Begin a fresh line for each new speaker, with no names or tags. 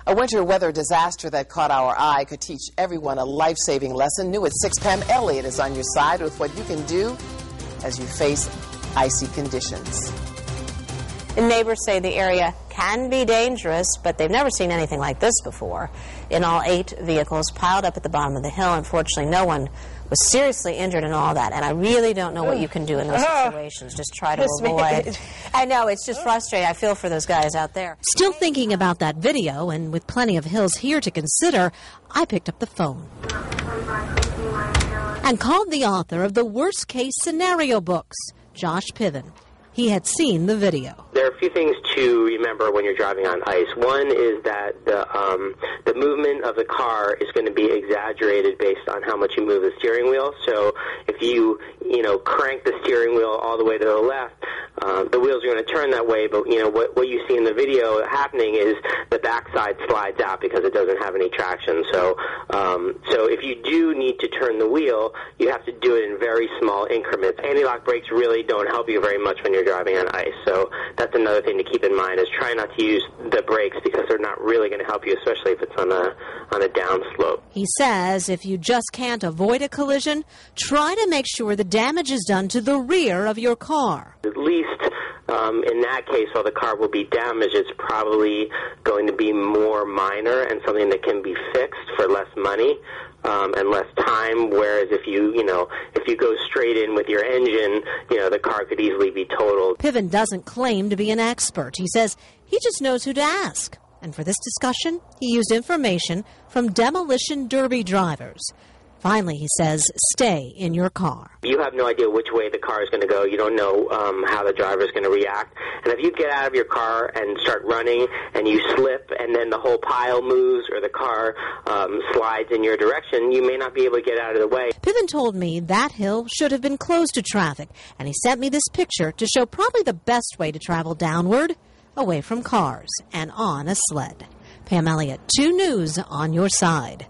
A winter weather disaster that caught our eye could teach everyone a life-saving lesson. New at 6, Pam Elliott is on your side with what you can do as you face icy conditions.
And neighbors say the area can be dangerous, but they've never seen anything like this before. In all, 8 vehicles piled up at the bottom of the hill. Unfortunately, no one was seriously injured in all that, and I really don't know what you can do in those situations. Just try to avoid. I know, it's just frustrating. I feel for those guys out there.
Still thinking about that video, and with plenty of hills here to consider, I picked up the phone and called the author of the Worst Case Scenario books, Josh Piven. He had seen the video.
There are a few things to remember when you're driving on ice. One is that the movement of the car is going to be exaggerated based on how much you move the steering wheel. So if you crank the steering wheel all the way to the left, the wheels are going to turn that way. But what you see in the video happening is the backside slides out because it doesn't have any traction. So if you do need to turn the wheel, you have to do it in very small increments. Anti-lock brakes really don't help you very much when you're driving on ice. So that's another thing to keep in mind, is try not to use the brakes because they're not really going to help you, especially if it's on a downslope.
He says if you just can't avoid a collision, try to make sure the damage is done to the rear of your car.
At least in that case, while the car will be damaged, it's probably going to be more minor and something that can be fixed for less money and less time. Whereas if you go straight in with your engine, the car could easily be totaled.
Piven doesn't claim to be an expert. He says he just knows who to ask. And for this discussion, he used information from demolition derby drivers. Finally, he says, stay in your car.
You have no idea which way the car is going to go. You don't know how the driver is going to react. And if you get out of your car and start running and you slip and then the whole pile moves or the car slides in your direction, you may not be able to get out of the way.
Piven told me that hill should have been closed to traffic, and he sent me this picture to show probably the best way to travel downward, away from cars, and on a sled. Pam Elliott, 2 News on your side.